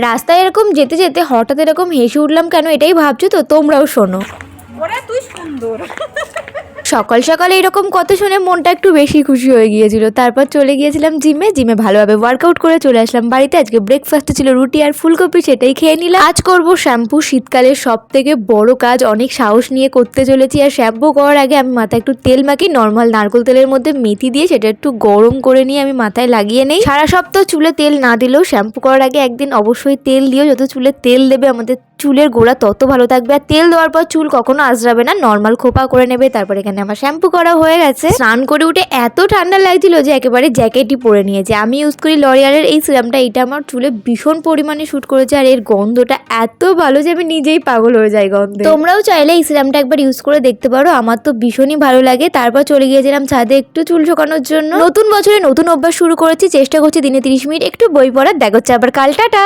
রাস্তায় এরকম যেতে যেতে হঠাৎ এরকম হেসে উঠলাম কেন, এটাই ভাবছো তো? তোমরাও শোনো। ওরে তুই সুন্দর। সকাল সকাল এরকম কথা শুনে মনটা একটু বেশি খুশি হয়ে গিয়েছিল। তারপর চলে গিয়েছিলাম জিমে ভালোভাবে ওয়ার্কআউট করে চলে আসলাম বাড়িতে। আজকে ব্রেকফাস্টে ছিল রুটি আর ফুলকপি, সেটাই খেয়ে নিলাম। আজ করব শ্যাম্পু, শীতকালের সব থেকে বড় কাজ, অনেক সাহস নিয়ে করতে চলেছি। আর শ্যাম্পু করার আগে আমি মাথায় একটু তেল মাখি, নর্মাল নারকেল তেলের মধ্যে মেথি দিয়ে সেটা একটু গরম করে নিয়ে আমি মাথায় লাগিয়ে নেই। সারা সপ্তাহ চুলে তেল না দিলেও শ্যাম্পু করার আগে একদিন অবশ্যই তেল দিও। যত চুলে তেল দেবে আমাদের চুলের গোড়া তত ভালো থাকবে। আর তেল দেওয়ার পর চুল কখনো আঁচড়াবে না, নর্মাল খোপা করে নেবে। তারপর এখানে আমার শ্যাম্পু করা হয়ে গেছে। স্নান করে উঠে এত ঠান্ডা লাগছিল যে একেবারে জ্যাকেটই পরে নিয়েছে। আমি ইউজ করি লরিয়ালের এই সিরামটা, এটা আমার চুলে ভীষণ পরিমাণে শুট করেছে। আর এর গন্ধটা এত ভালো যে আমি নিজেই পাগল হয়ে যাই গন্ধে। তোমরাও চাইলে এই সিরামটা একবার ইউজ করে দেখতে পারো, আমার তো ভীষণই ভালো লাগে। তারপর চলে গিয়েছিলাম ছাদে একটু চুল শুকানোর জন্য। নতুন বছরে নতুন অভ্যাস শুরু করেছি, চেষ্টা করছি দিনে 30 মিনিট একটু বই পড়ার। দেখা হচ্ছে আবার কাল, টাটা।